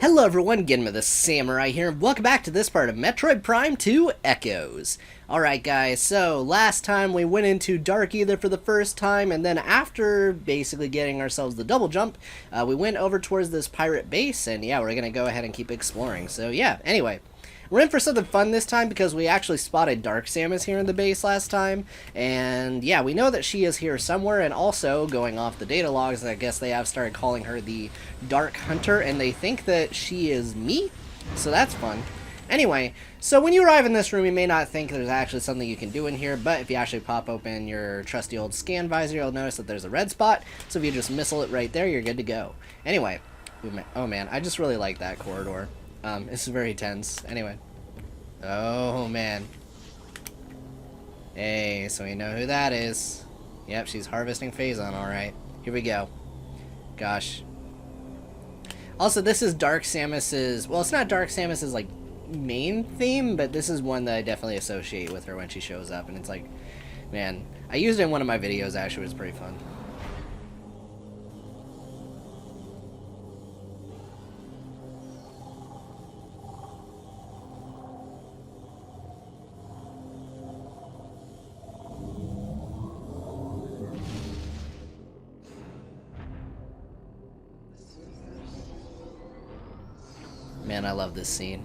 Hello everyone, GenmaTheSamurai here, and welcome back to this part of Metroid Prime 2 Echoes. Alright guys, so last time we went into Dark Ether for the first time, and then after basically getting ourselves the double jump, we went over towards this pirate base, and yeah, we're gonna go ahead and keep exploring. So yeah, anyway. We're in for something fun this time because we actually spotted Dark Samus here in the base last time, and yeah, we know that she is here somewhere, and also, going off the data logs, I guess they have started calling her the Dark Hunter, and they think that she is me, so that's fun. Anyway, so when you arrive in this room, you may not think there's actually something you can do in here, but if you actually pop open your trusty old scan visor, you'll notice that there's a red spot, so if you just missile it right there, you're good to go. Anyway, oh man, I just really like that corridor. It's very tense. Anyway. Oh, man. Hey, so we know who that is. Yep, she's harvesting Phazon, alright. Here we go. Gosh. Also, this is Dark Samus's... Well, it's not Dark Samus's, like, main theme, but this is one that I definitely associate with her when she shows up. And it's like, man, I used it in one of my videos, actually. It was pretty fun. Man, I love this scene.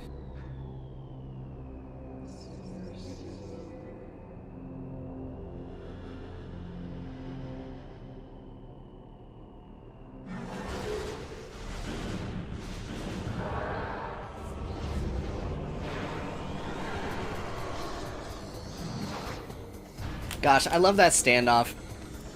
Gosh, I love that standoff.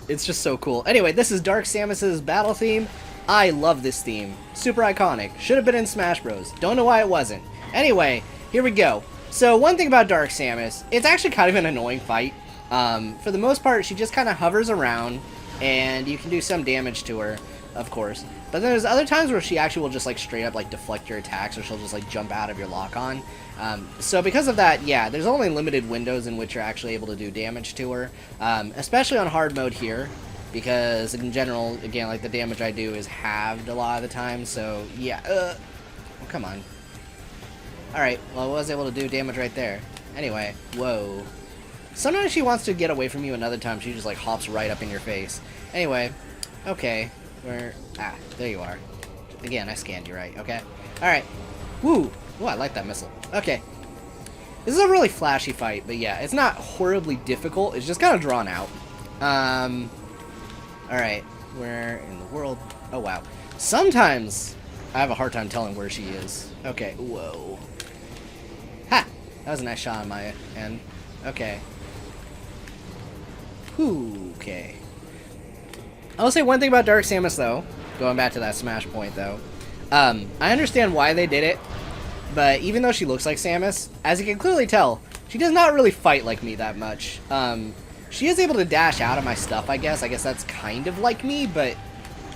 It's just so cool. Anyway, this is Dark Samus's battle theme. I love this theme. Super iconic. Should have been in Smash Bros. Don't know why it wasn't. Anyway, here we go. So one thing about Dark Samus, it's actually kind of an annoying fight. For the most part, she just kind of hovers around, and you can do some damage to her, of course. But then there's other times where she actually will just like straight up like deflect your attacks, or she'll just like jump out of your lock-on. So because of that, yeah, there's only limited windows in which you're actually able to do damage to her, especially on hard mode here. Because, in general, again, like, the damage I do is halved a lot of the time, so, yeah, well, come on. Alright, well, I was able to do damage right there. Anyway, whoa. Sometimes she wants to get away from you, and other times she just, like, hops right up in your face. Anyway, okay, there you are. Again, I scanned you right, okay? Alright, woo! Ooh, I like that missile. Okay. This is a really flashy fight, but yeah, it's not horribly difficult, it's just kind of drawn out. Alright, where in the world? Oh, wow. Sometimes I have a hard time telling where she is. Okay, whoa. Ha! That was a nice shot on my end. Okay. Whew, okay. I will say one thing about Dark Samus, though. Going back to that Smash point, though. I understand why they did it, but even though she looks like Samus, as you can clearly tell, she does not really fight like me that much. She is able to dash out of my stuff, I guess. I guess that's kind of like me, but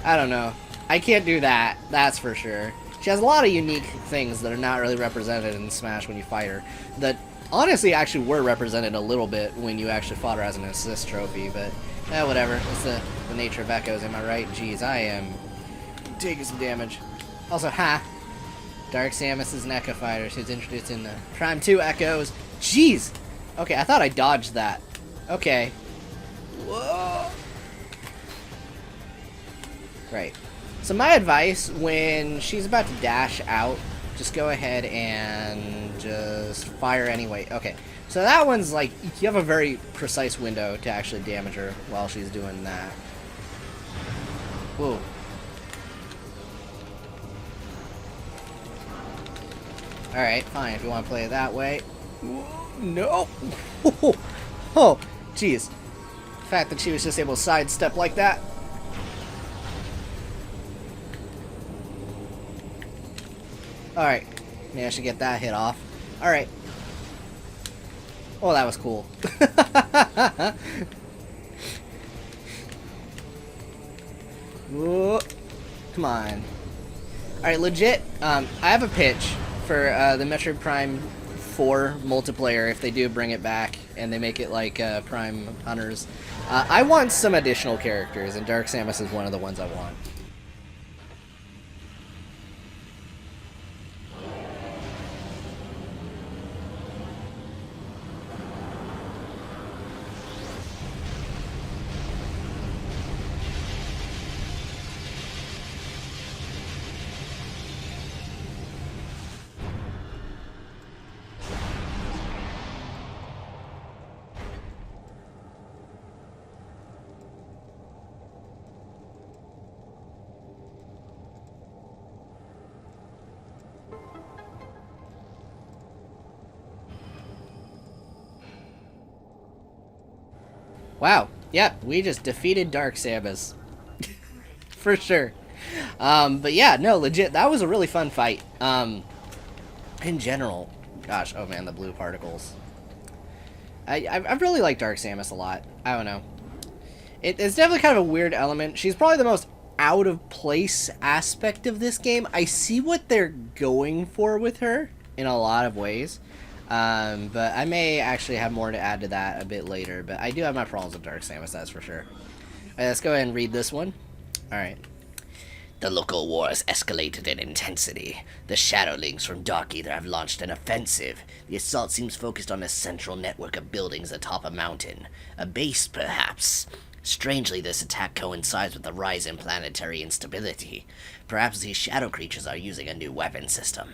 I don't know. I can't do that, that's for sure. She has a lot of unique things that are not really represented in Smash when you fight her, that honestly actually were represented a little bit when you actually fought her as an assist trophy, but whatever. It's the nature of Echoes, am I right? Jeez, I am taking some damage. Also, Dark Samus is an Echo fighter. She was introduced in the Prime 2 Echoes. Jeez! Okay, I thought I dodged that. Okay. Whoa. Right. So my advice, when she's about to dash out, just go ahead and just fire anyway. Okay. So that one's like, you have a very precise window to actually damage her while she's doing that. Whoa. Alright, fine, if you want to play it that way. No! Oh, jeez. The fact that she was just able to sidestep like that. Alright. Maybe I should get that hit off. Alright. Oh, that was cool. Whoa. Come on. Alright, legit, I have a pitch for the Metroid Prime 4 multiplayer, if they do bring it back and they make it like Prime Hunters. I want some additional characters, and Dark Samus is one of the ones I want. Wow. Yep, we just defeated Dark Samus. For sure. But yeah, no, legit, that was a really fun fight. In general, gosh, oh man, the blue particles. I really like Dark Samus a lot. I don't know. It's definitely kind of a weird element. She's probably the most out of place aspect of this game. I see what they're going for with her in a lot of ways. But I may actually have more to add to that a bit later. But I do have my problems with Dark Samus, that's for sure. Alright, let's go ahead and read this one. Alright. The local war has escalated in intensity. The Shadowlings from Dark Ether have launched an offensive. The assault seems focused on a central network of buildings atop a mountain. A base, perhaps. Strangely, this attack coincides with the rise in planetary instability. Perhaps these shadow creatures are using a new weapon system.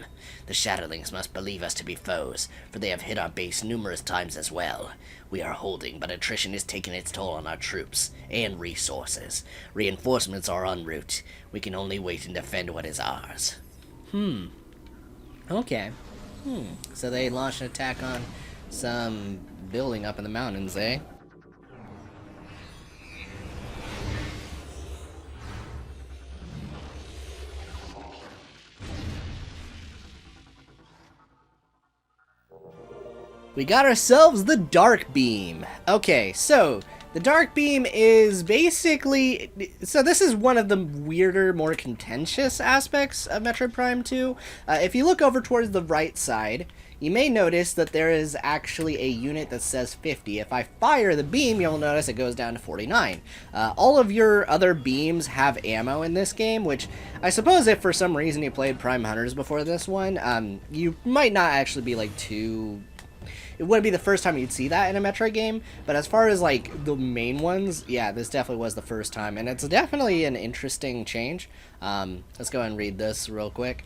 The Shadowlings must believe us to be foes, for they have hit our base numerous times as well. We are holding, but attrition is taking its toll on our troops and resources. Reinforcements are en route. We can only wait and defend what is ours. Okay. So they launched an attack on some building up in the mountains, eh? We got ourselves the Dark Beam. Okay, so the Dark Beam is basically... So this is one of the weirder, more contentious aspects of Metroid Prime 2. If you look over towards the right side, you may notice that there is actually a unit that says 50. If I fire the beam, you'll notice it goes down to 49. All of your other beams have ammo in this game, which I suppose if for some reason you played Prime Hunters before this one, you might not actually be like too... It wouldn't be the first time you'd see that in a Metroid game, but as far as like the main ones, yeah, this definitely was the first time, and it's definitely an interesting change. Let's go ahead and read this real quick.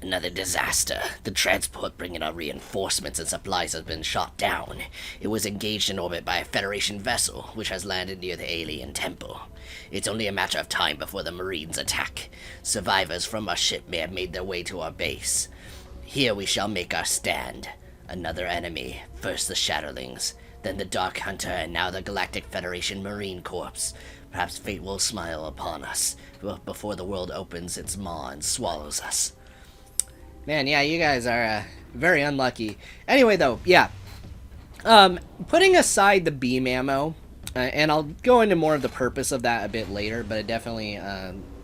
Another disaster. The transport bringing our reinforcements and supplies has been shot down. It was engaged in orbit by a Federation vessel, which has landed near the alien temple. It's only a matter of time before the Marines attack. Survivors from our ship may have made their way to our base. Here we shall make our stand. Another enemy, first the Shadowlings, then the Dark Hunter, and now the Galactic Federation Marine Corps. Perhaps fate will smile upon us before the world opens its maw and swallows us. Man, yeah, you guys are very unlucky. Anyway, though, yeah. Putting aside the beam ammo, and I'll go into more of the purpose of that a bit later, but it definitely,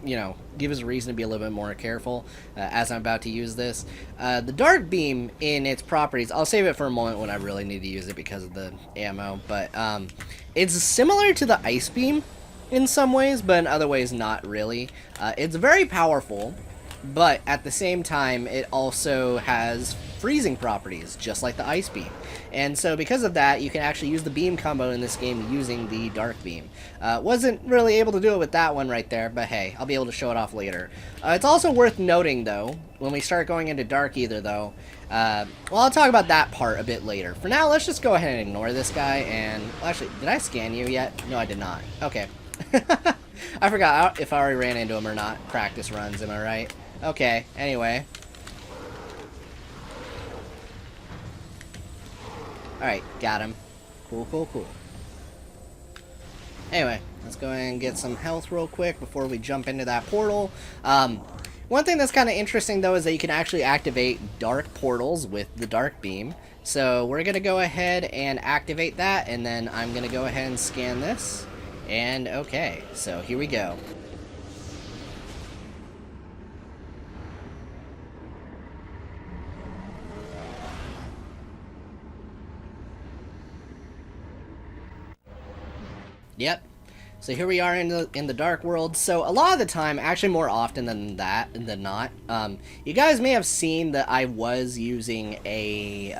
you know, gives us a reason to be a little bit more careful as I'm about to use this. The Dark Beam in its properties, I'll save it for a moment when I really need to use it because of the ammo, but it's similar to the Ice Beam in some ways, but in other ways not really. It's very powerful, but at the same time it also has freezing properties, just like the Ice Beam. And so because of that, you can actually use the beam combo in this game using the Dark Beam. Wasn't really able to do it with that one right there, but hey, I'll be able to show it off later. It's also worth noting, though, when we start going into Dark Ether, though, well, I'll talk about that part a bit later. For now, let's just go ahead and ignore this guy, and... Well, actually, did I scan you yet? No, I did not. Okay. I forgot if I already ran into him or not. Practice runs, am I right? Okay, anyway. Alright, got him. Cool, cool, cool. Anyway, let's go ahead and get some health real quick before we jump into that portal. One thing that's kind of interesting, though, is that you can actually activate dark portals with the Dark Beam. So we're going to go ahead and activate that, and then I'm going to go ahead and scan this. And okay, so here we go. Yep. So here we are in the dark world. So a lot of the time, actually more often than not, you guys may have seen that I was using a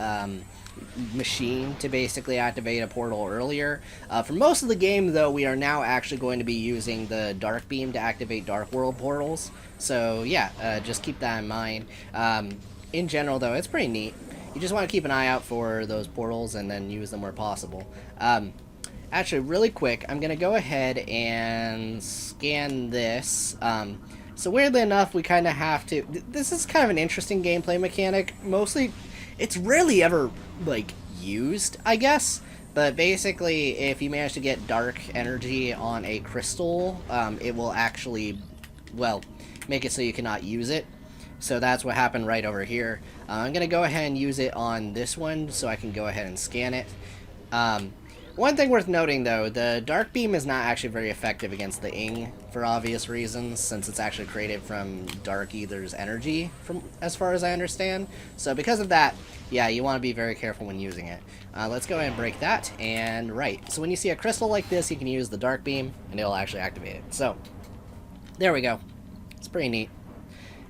machine to basically activate a portal earlier. For most of the game, though, we are now actually going to be using the Dark Beam to activate Dark World portals. So yeah, just keep that in mind. In general, though, it's pretty neat. You just want to keep an eye out for those portals and then use them where possible. Actually, really quick, I'm going to go ahead and scan this. So weirdly enough, we kind of have to... This is kind of an interesting gameplay mechanic. Mostly, it's rarely ever, like, used, I guess. But basically, if you manage to get dark energy on a crystal, it will actually, well, make it so you cannot use it. So that's what happened right over here. I'm going to go ahead and use it on this one so I can go ahead and scan it. One thing worth noting, though, the Dark Beam is not actually very effective against the Ing for obvious reasons, since it's actually created from Dark Ether's energy, from as far as I understand. So because of that, yeah, you want to be very careful when using it. Let's go ahead and break that, and right. So when you see a crystal like this, you can use the Dark Beam, and it'll actually activate it. So, there we go. It's pretty neat.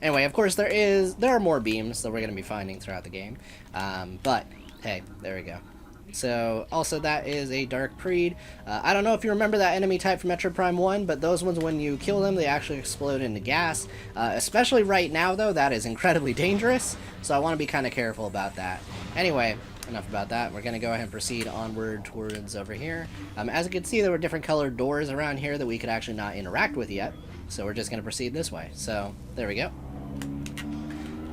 Anyway, of course, there are more beams that we're going to be finding throughout the game. But, hey, there we go. So, also that is a Dark Preed. I don't know if you remember that enemy type from Metroid Prime 1, but those ones, when you kill them, they actually explode into gas. Especially right now, though, that is incredibly dangerous, so I want to be kind of careful about that. Anyway, enough about that. We're going to go ahead and proceed onward towards over here. As you can see, there were different colored doors around here that we could actually not interact with yet, so we're just going to proceed this way. So, there we go.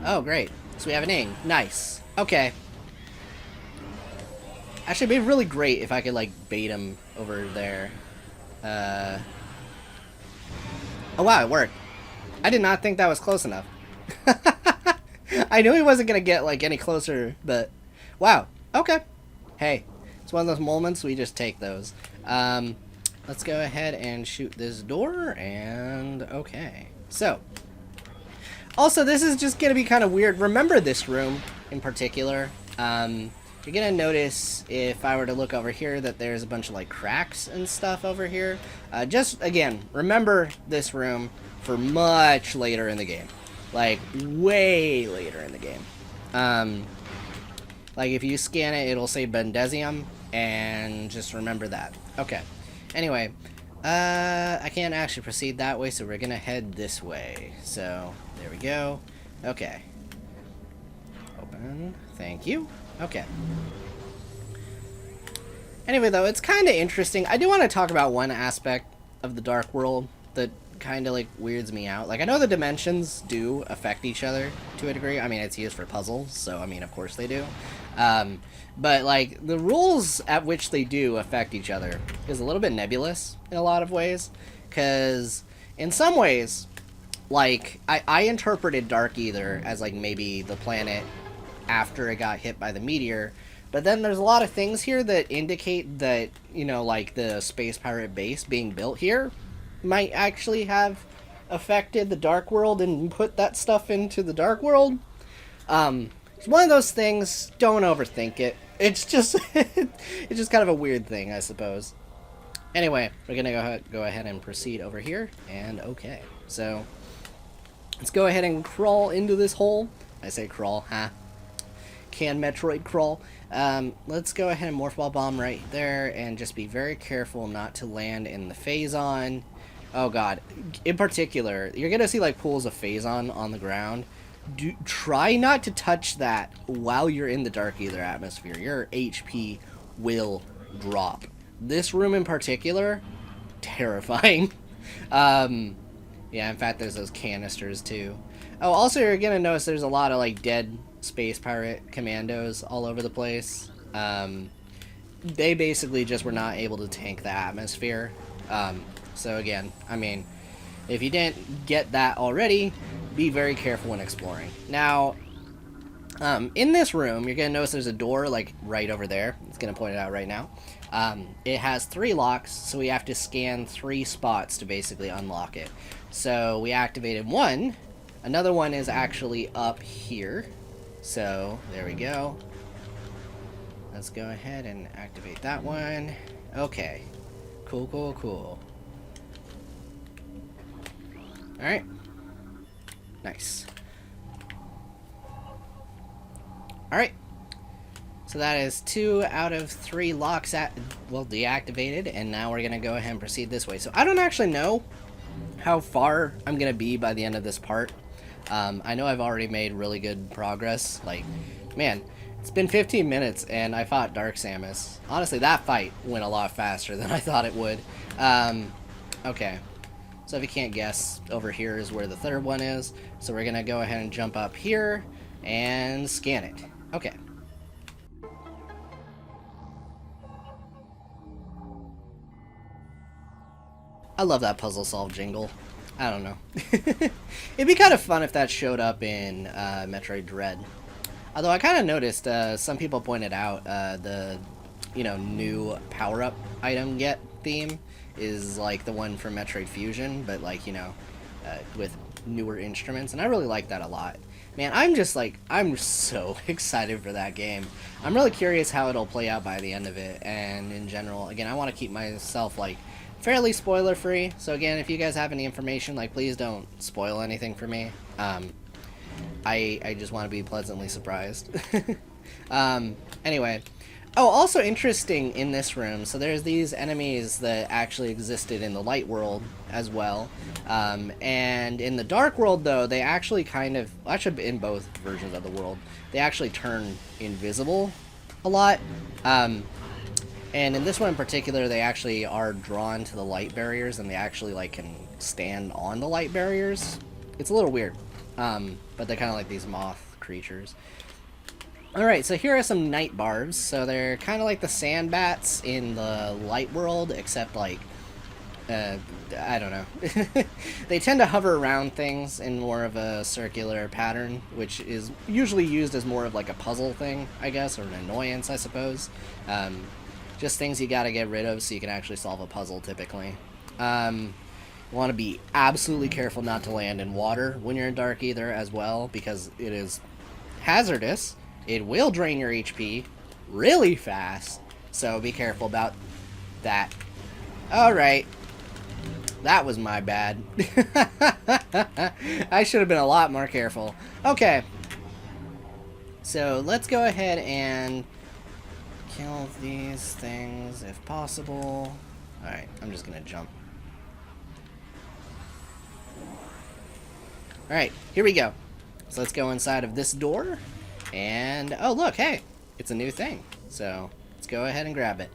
Oh, great. So we have an Ing. Nice. Okay. Actually, it'd be really great if I could, like, bait him over there. Oh, wow, it worked. I did not think that was close enough. I knew he wasn't going to get, like, any closer, but... Wow. Okay. Hey, it's one of those moments, we just take those. Let's go ahead and shoot this door, and... Okay. So... Also, this is just going to be kind of weird. Remember this room, in particular. You're going to notice, if I were to look over here, that there's a bunch of, like, cracks and stuff over here. Just, again, remember this room for much later in the game. Like, way later in the game. Like, if you scan it, it'll say Bendesium, and just remember that. Okay. Anyway, I can't actually proceed that way, so we're going to head this way. So, there we go. Okay. Open. Thank you. Okay. Anyway, though, it's kind of interesting. I do want to talk about one aspect of the Dark World that kind of, like, weirds me out. Like, I know the dimensions do affect each other to a degree. I mean, it's used for puzzles, so, I mean, of course they do. But, like, the rules at which they do affect each other is a little bit nebulous in a lot of ways. Because, in some ways, like, I interpreted Dark Ether as, like, maybe the planet after it got hit by the meteor, but then there's a lot of things here that indicate that, you know, like the space pirate base being built here might actually have affected the Dark World and put that stuff into the Dark World. It's one of those things, don't overthink it. It's just it's just kind of a weird thing, I suppose. Anyway, we're gonna go ahead and proceed over here, and okay. So let's go ahead and crawl into this hole. I say crawl, huh? Can Metroid crawl? Let's go ahead and Morph Ball Bomb right there, and just be very careful not to land in the Phazon. Oh god. In particular, you're gonna see like pools of Phazon on the ground. Try not to touch that while you're in the Dark Ether atmosphere. Your HP will drop. This room in particular, terrifying. Yeah, in fact, there's those canisters too. Oh, also you're gonna notice there's a lot of like dead space pirate commandos all over the place. They basically just were not able to tank the atmosphere. So again, I mean, if you didn't get that already, be very careful when exploring. Now, in this room, you're gonna notice there's a door like right over there. It's gonna point it out right now. It has 3 locks, so we have to scan 3 spots to basically unlock it. So we activated one. Another one is actually up here. So, there we go. Let's go ahead and activate that one. Okay. Cool, cool, cool. Alright. Nice. Alright. So that is 2 out of 3 locks deactivated, and now we're going to go ahead and proceed this way. So I don't actually know how far I'm going to be by the end of this part. I know I've already made really good progress. Like, man, it's been 15 minutes and I fought Dark Samus. Honestly, that fight went a lot faster than I thought it would. Okay. So if you can't guess, over here is where the third one is. So we're going to go ahead and jump up here and scan it. Okay. I love that puzzle solve jingle. I don't know. It'd be kind of fun if that showed up in Metroid Dread. Although I kind of noticed some people pointed out the new power-up item get theme is like the one from Metroid Fusion, but like with newer instruments, and I really like that a lot. Man, I'm so excited for that game. I'm really curious how it'll play out by the end of it, and in general, again, I want to keep myself like fairly spoiler free. So again, if you guys have any information, like please don't spoil anything for me. I just want to be pleasantly surprised. Anyway. Oh, also interesting in this room, so there's these enemies that actually existed in the light world as well. And in the dark world, though, they actually actually in both versions of the world, they actually turn invisible a lot. And in this one in particular, they actually are drawn to the light barriers, and they actually like can stand on the light barriers. It's a little weird, but they're kind of like these moth creatures. Alright, so here are some night barbs. So they're kind of like the sand bats in the light world, except like, I don't know. They tend to hover around things in more of a circular pattern, which is usually used as more of like a puzzle thing, I guess, or an annoyance, I suppose. Just things you gotta get rid of so you can actually solve a puzzle, typically. You want to be absolutely careful not to land in water when you're in Dark Ether as well, because it is hazardous. It will drain your HP really fast, so be careful about that. Alright. That was my bad. I should have been a lot more careful. Okay. So let's go ahead and kill these things if possible. Alright, I'm just gonna jump. Alright, here we go. So let's go inside of this door. And, oh look, hey, it's a new thing. So, let's go ahead and grab it.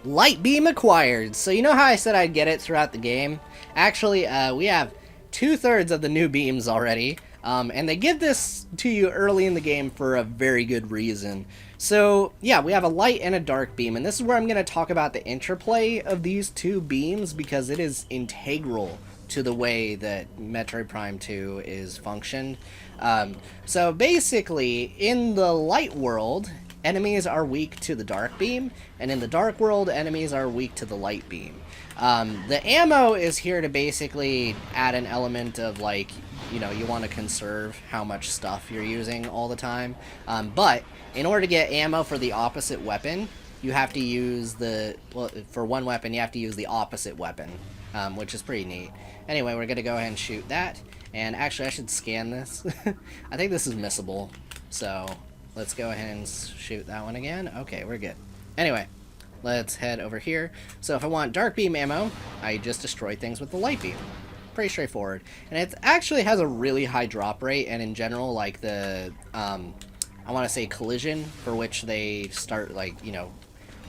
Light beam acquired. So you know how I said I'd get it throughout the game? Actually, we have 2/3 of the new beams already. And they give this to you early in the game for a very good reason. So, yeah, we have a light and a dark beam, and this is where I'm going to talk about the interplay of these two beams, because it is integral to the way that Metroid Prime 2 is functioned. So basically, in the light world, enemies are weak to the dark beam, and in the dark world, enemies are weak to the light beam. The ammo is here to basically add an element of, like, you want to conserve how much stuff you're using all the time. But in order to get ammo for the opposite weapon, you have to use for one weapon, you have to use the opposite weapon, which is pretty neat. Anyway, we're going to go ahead and shoot that. And actually, I should scan this. I think this is missable. So let's go ahead and shoot that one again. Okay, we're good. Anyway, let's head over here. So if I want dark beam ammo, I just destroy things with the light beam. Pretty straightforward. And it actually has a really high drop rate, and in general, like the, I want to say collision, for which they start, like,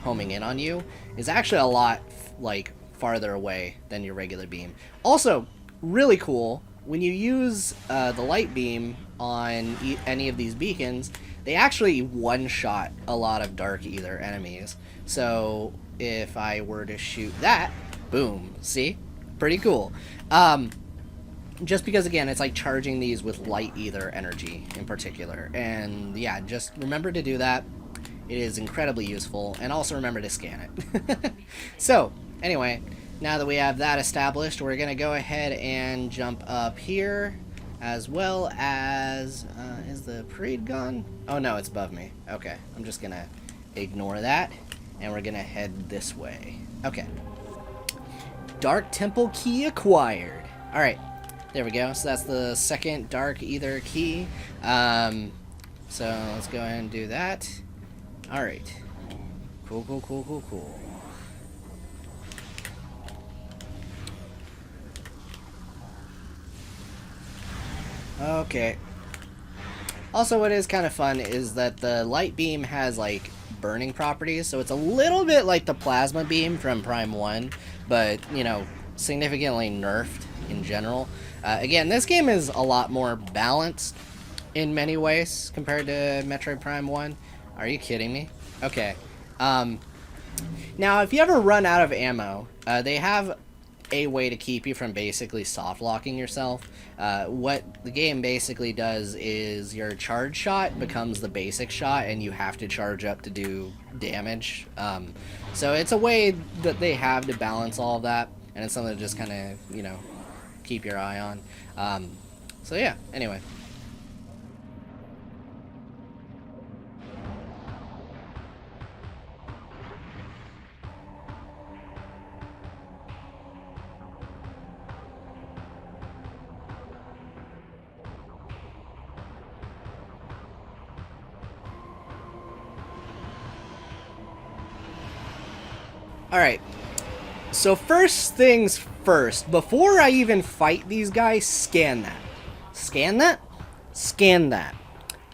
homing in on you, is actually a lot, like, farther away than your regular beam. Also, really cool, when you use the light beam on any of these beacons, they actually one-shot a lot of Dark Ether enemies. So if I were to shoot that, boom, see? Pretty cool. Just because, again, it's like charging these with light ether energy in particular. And yeah, just remember to do that. It is incredibly useful. And also remember to scan it. So, anyway, now that we have that established, we're going to go ahead and jump up here. As well as, is the parade gone? Oh no, it's above me. Okay, I'm just going to ignore that. And we're going to head this way. Okay. Dark Temple key acquired. Alright, there we go. So that's the second Dark Ether key. So let's go ahead and do that. Alright. Cool, cool, cool, cool, cool. Okay. Also, what is kind of fun is that the light beam has, like, burning properties, so it's a little bit like the plasma beam from Prime 1, but, significantly nerfed in general. Again, this game is a lot more balanced in many ways compared to Metroid Prime 1. Are you kidding me? Okay. Now, if you ever run out of ammo, they have a way to keep you from basically soft locking yourself. What the game basically does is your charge shot becomes the basic shot, and you have to charge up to do damage. So it's a way that they have to balance all of that, and it's something to just kind of, you know, keep your eye on. So yeah, anyway. Alright, so first things first, before I even fight these guys, scan that. Scan that? Scan that.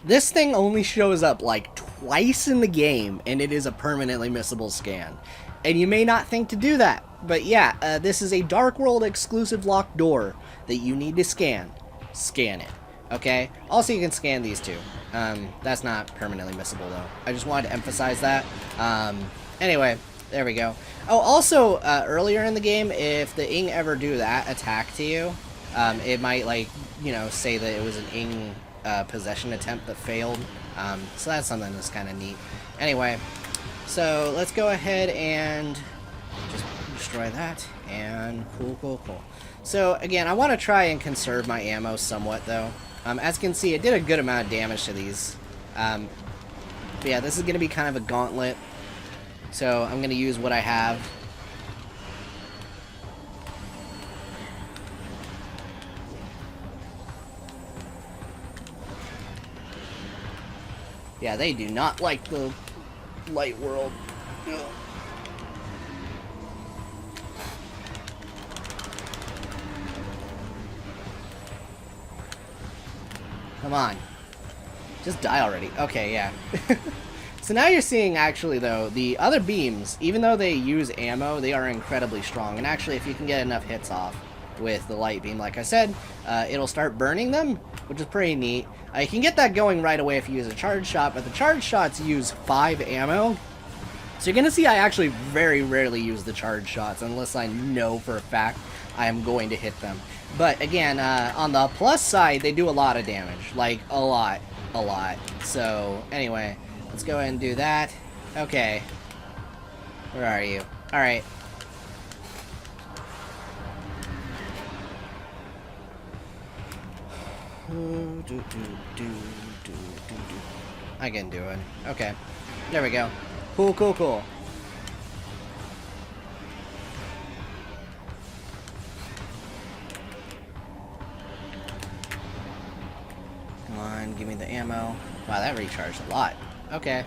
This thing only shows up like twice in the game, and it is a permanently missable scan. And you may not think to do that, but yeah, this is a Dark World exclusive locked door that you need to scan. Scan it, okay? Also, you can scan these two. That's not permanently missable, though. I just wanted to emphasize that. Anyway, there we go. Oh, also, earlier in the game, if the Ing ever do that attack to you, it might, like, you know, say that it was an Ing possession attempt that failed. So that's something that's kind of neat. Anyway, so let's go ahead and just destroy that. And cool. So, again, I want to try and conserve my ammo somewhat, though. As you can see, it did a good amount of damage to these. But yeah, this is going to be kind of a gauntlet. So I'm going to use what I have. Yeah, they do not like the light world. Ugh. Come on. Just die already. Okay, yeah. So now you're seeing, actually, though, the other beams, even though they use ammo, they are incredibly strong. And actually, if you can get enough hits off with the light beam, like I said, it'll start burning them, which is pretty neat. You can get that going right away if you use a charge shot, but the charge shots use 5 ammo. So you're going to see I actually very rarely use the charge shots, unless I know for a fact I am going to hit them. But, again, on the plus side, they do a lot of damage. Like, a lot. So, anyway, let's go ahead and do that. Okay. Where are you? Alright. I can do it. Okay. There we go. Cool. Come on, give me the ammo. Wow, that recharged a lot. Okay.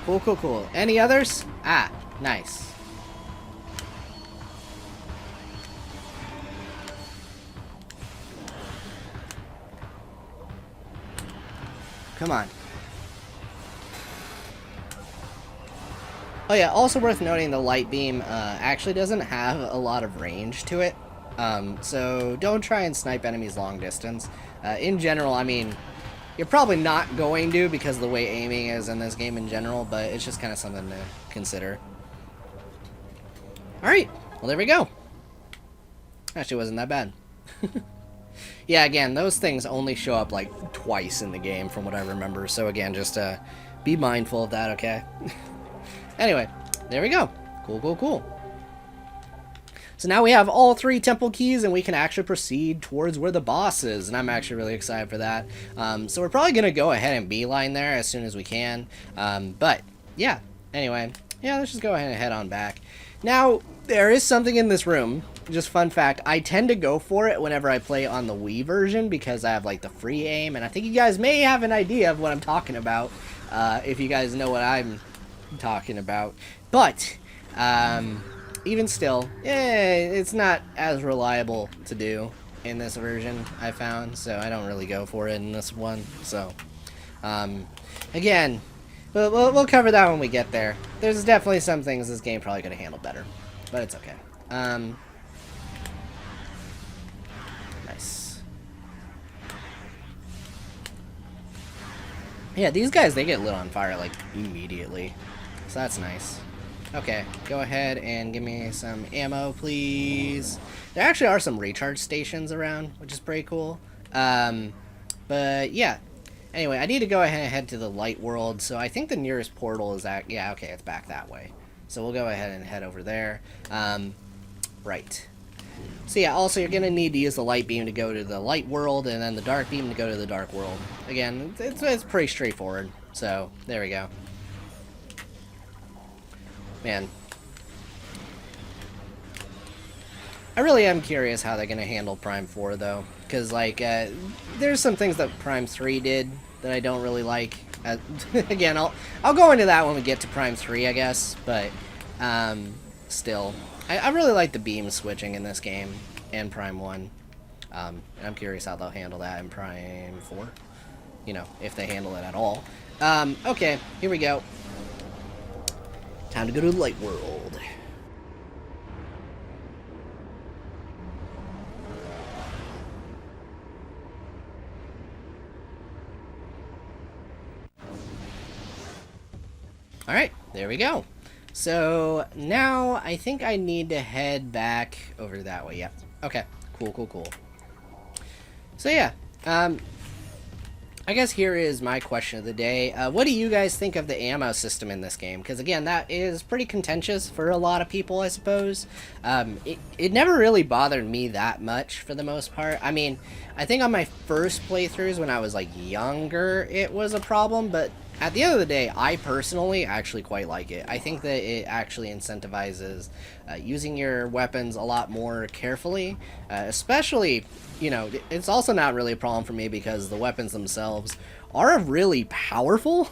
Cool. Any others? Ah, nice. Come on. Oh yeah, also worth noting, the light beam actually doesn't have a lot of range to it. So don't try and snipe enemies long distance. In general, I mean, you're probably not going to because of the way aiming is in this game in general, but it's just kind of something to consider. Alright, well there we go. Actually wasn't that bad. Yeah, again, those things only show up like twice in the game from what I remember, so again, just be mindful of that, okay? Anyway, there we go. Cool. So now we have all 3 temple keys, and we can actually proceed towards where the boss is, and I'm actually really excited for that. So we're probably going to go ahead and beeline there as soon as we can. But, yeah, anyway, yeah, let's just go ahead and head on back. Now, there is something in this room. Just fun fact, I tend to go for it whenever I play on the Wii version because I have, like, the free aim, and I think you guys may have an idea of what I'm talking about, if you guys know what I'm talking about. But, even still, it's not as reliable to do in this version, I found, so I don't really go for it in this one. So, again, we'll cover that when we get there. There's definitely some things this game probably could have handled better, but it's okay. Nice. Yeah, these guys, they get lit on fire, like, immediately. So that's nice. Okay, go ahead and give me some ammo, please. There actually are some recharge stations around, which is pretty cool. But, yeah. Anyway, I need to go ahead and head to the light world, so I think the nearest portal is at... Yeah, okay, it's back that way. So we'll go ahead and head over there. Right. So yeah, also you're going to need to use the light beam to go to the light world, and then the dark beam to go to the dark world. Again, it's pretty straightforward. So, there we go. Man. I really am curious how they're going to handle Prime 4, though. Because, like, there's some things that Prime 3 did that I don't really like. Again, I'll go into that when we get to Prime 3, I guess. But, still. I really like the beam switching in this game and Prime 1. And I'm curious how they'll handle that in Prime 4. You know, if they handle it at all. Okay, here we go. Time to go to the light world. Alright, there we go. So, now I think I need to head back over that way. Yep. Okay. Cool. So, yeah. I guess here is my question of the day. What do you guys think of the ammo system in this game? Because, again, that is pretty contentious for a lot of people, I suppose. It never really bothered me that much, for the most part. I mean, I think on my first playthroughs when I was, like, younger, it was a problem, but... At the end of the day, I personally actually quite like it. I think that it actually incentivizes using your weapons a lot more carefully, especially, you know, it's also not really a problem for me because the weapons themselves are really powerful.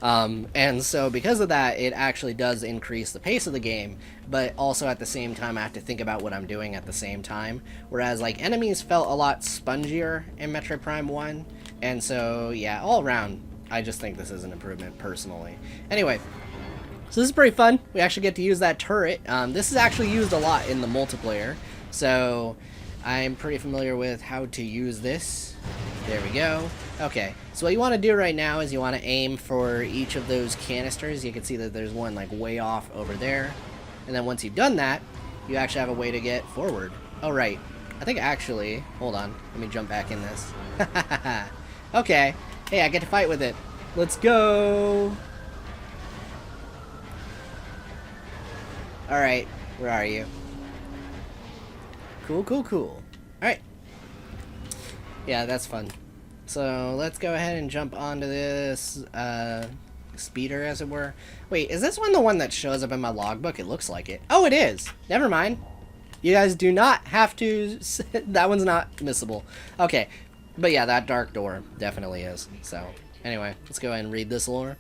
And so because of that, it actually does increase the pace of the game, but also at the same time, I have to think about what I'm doing at the same time. Whereas, like, enemies felt a lot spongier in Metroid Prime 1, and so, yeah, all around, I just think this is an improvement, personally. Anyway, so this is pretty fun. We actually get to use that turret. This is actually used a lot in the multiplayer, so I'm pretty familiar with how to use this. There we go. Okay, so what you want to do right now is you want to aim for each of those canisters. You can see that there's one, like, way off over there. And then once you've done that, you actually have a way to get forward. Oh, right. I think actually... Hold on. Let me jump back in this. Okay. Hey, I get to fight with it. Let's go! Alright, where are you? Cool. Alright. Yeah, that's fun. So, let's go ahead and jump onto this, speeder, as it were. Wait, is this one the one that shows up in my logbook? It looks like it. Oh, it is! Never mind. You guys do not have to... That one's not missable. Okay. But yeah, that dark door definitely is. So, anyway, let's go ahead and read this lore.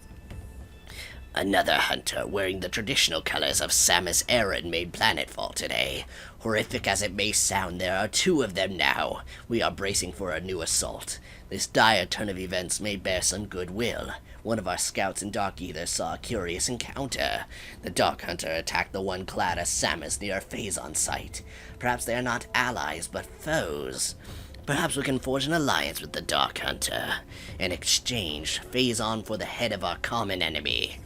Another hunter wearing the traditional colors of Samus Aran made planetfall today. Horrific as it may sound, there are 2 of them now. We are bracing for a new assault. This dire turn of events may bear some goodwill. One of our scouts and Dark Eaters saw a curious encounter. The Dark Hunter attacked the one clad as Samus near a Phazon site. Perhaps they are not allies, but foes. Perhaps we can forge an alliance with the Dark Hunter. In exchange, Phazon for the head of our common enemy.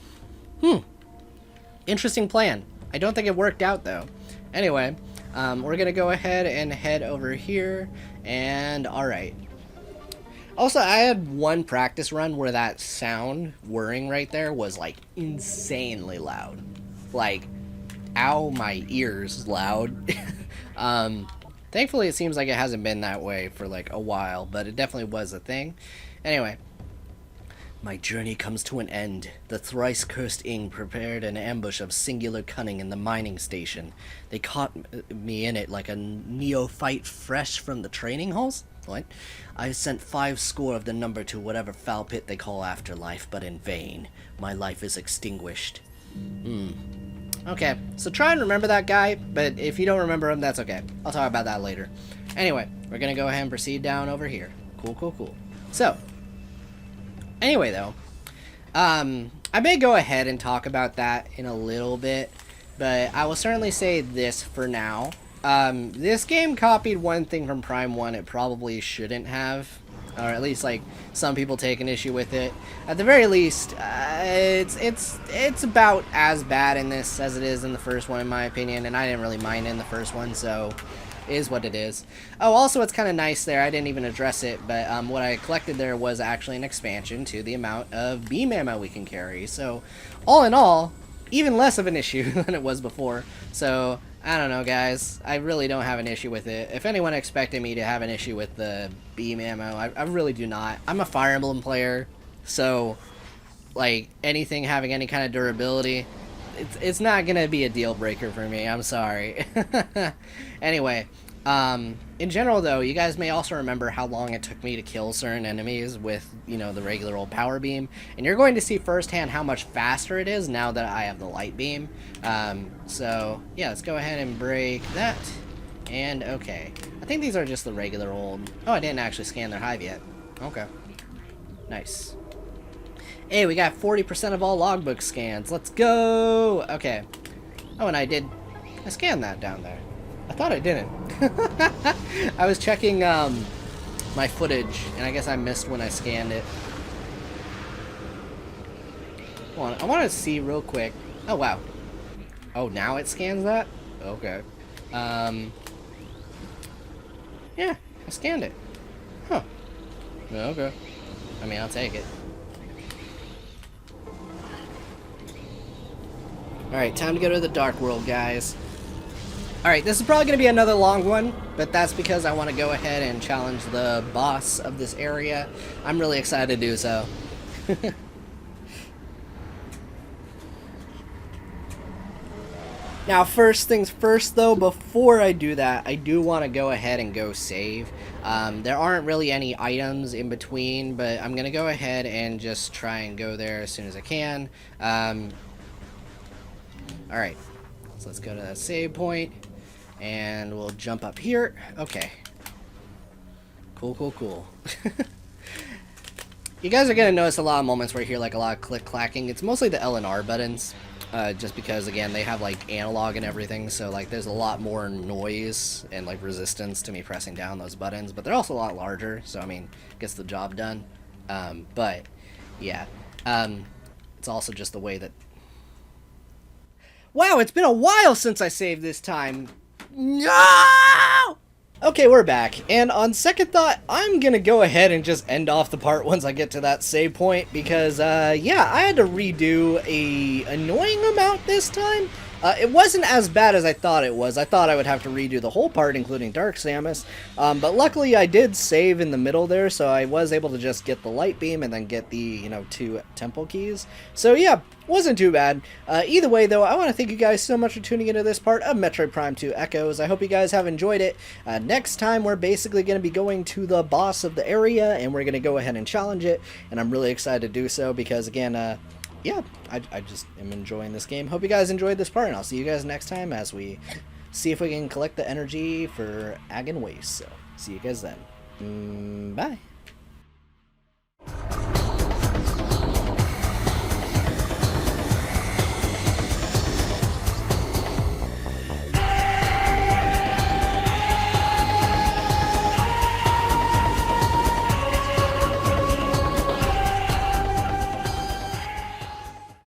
Interesting plan. I don't think it worked out, though. Anyway, we're gonna go ahead and head over here, and alright. Also, I had one practice run where that sound, whirring right there, was, like, insanely loud. Like, ow, my ears loud. Thankfully, it seems like it hasn't been that way for, like, a while, but it definitely was a thing. Anyway. My journey comes to an end. The thrice-cursed Ing prepared an ambush of singular cunning in the mining station. They caught me in it like a neophyte fresh from the training halls? What? I sent 5 score of the number to whatever foul pit they call afterlife, but in vain. My life is extinguished. Okay, so try and remember that guy, but if you don't remember him, that's okay. I'll talk about that later. Anyway, we're gonna go ahead and proceed down over here. Cool. So, anyway though, I may go ahead and talk about that in a little bit, but I will certainly say this for now. This game copied one thing from Prime 1 it probably shouldn't have, or at least like some people take an issue with it. At the very least, it's about as bad in this as it is in the first one in my opinion, and I didn't really mind in the first one, so it is what it is. Oh, also it's kind of nice there, I didn't even address it, but what I collected there was actually an expansion to the amount of beam ammo we can carry, so all in all, even less of an issue than it was before. So I don't know, guys, I really don't have an issue with it. If anyone expected me to have an issue with the beam ammo, I really do not. I'm a Fire Emblem player, so like anything having any kind of durability, it's not gonna be a deal breaker for me. I'm sorry. Anyway, in general though, you guys may also remember how long it took me to kill certain enemies with, you know, the regular old power beam, and you're going to see firsthand how much faster it is now that I have the light beam. So yeah, let's go ahead and break that. And okay, I think these are just the regular old. Oh, I didn't actually scan their hive yet. Okay, nice. Hey, we got 40% of all logbook scans. Let's go. Okay. Oh, and I scanned that down there. I thought I didn't. I was checking my footage, and I guess I missed when I scanned it. Hold on, I want to see real quick. Oh, wow. Oh, now it scans that? Okay. Yeah, I scanned it. Huh. Okay. I mean, I'll take it. Alright, time to go to the Dark World, guys. Alright, this is probably going to be another long one, but that's because I want to go ahead and challenge the boss of this area. I'm really excited to do so. Now, first things first, though, before I do that, I do want to go ahead and go save. There aren't really any items in between, but I'm going to go ahead and just try and go there as soon as I can. Alright, so let's go to that save point, and we'll jump up here. Okay. Cool, cool, cool. You guys are going to notice a lot of moments where you hear like a lot of click-clacking. It's mostly the L and R buttons, just because, again, they have like analog and everything, so like there's a lot more noise and like resistance to me pressing down those buttons, but they're also a lot larger, so I mean, gets the job done. But, yeah. It's also just the way that... Wow, it's been a while since I saved this time. No! Okay, we're back, and on second thought, I'm gonna go ahead and just end off the part once I get to that save point, because, yeah, I had to redo a annoying amount this time. It wasn't as bad as I thought it was. I thought I would have to redo the whole part, including Dark Samus, but luckily I did save in the middle there, so I was able to just get the light beam and then get the, you know, 2 temple keys. So yeah, wasn't too bad. Either way, though, I want to thank you guys so much for tuning into this part of Metroid Prime 2 Echoes. I hope you guys have enjoyed it. Next time, we're basically going to be going to the boss of the area, and we're going to go ahead and challenge it, and I'm really excited to do so because, again, yeah, I just am enjoying this game. Hope you guys enjoyed this part, and I'll see you guys next time as we see if we can collect the energy for Ag and Waste. So, see you guys then. Bye.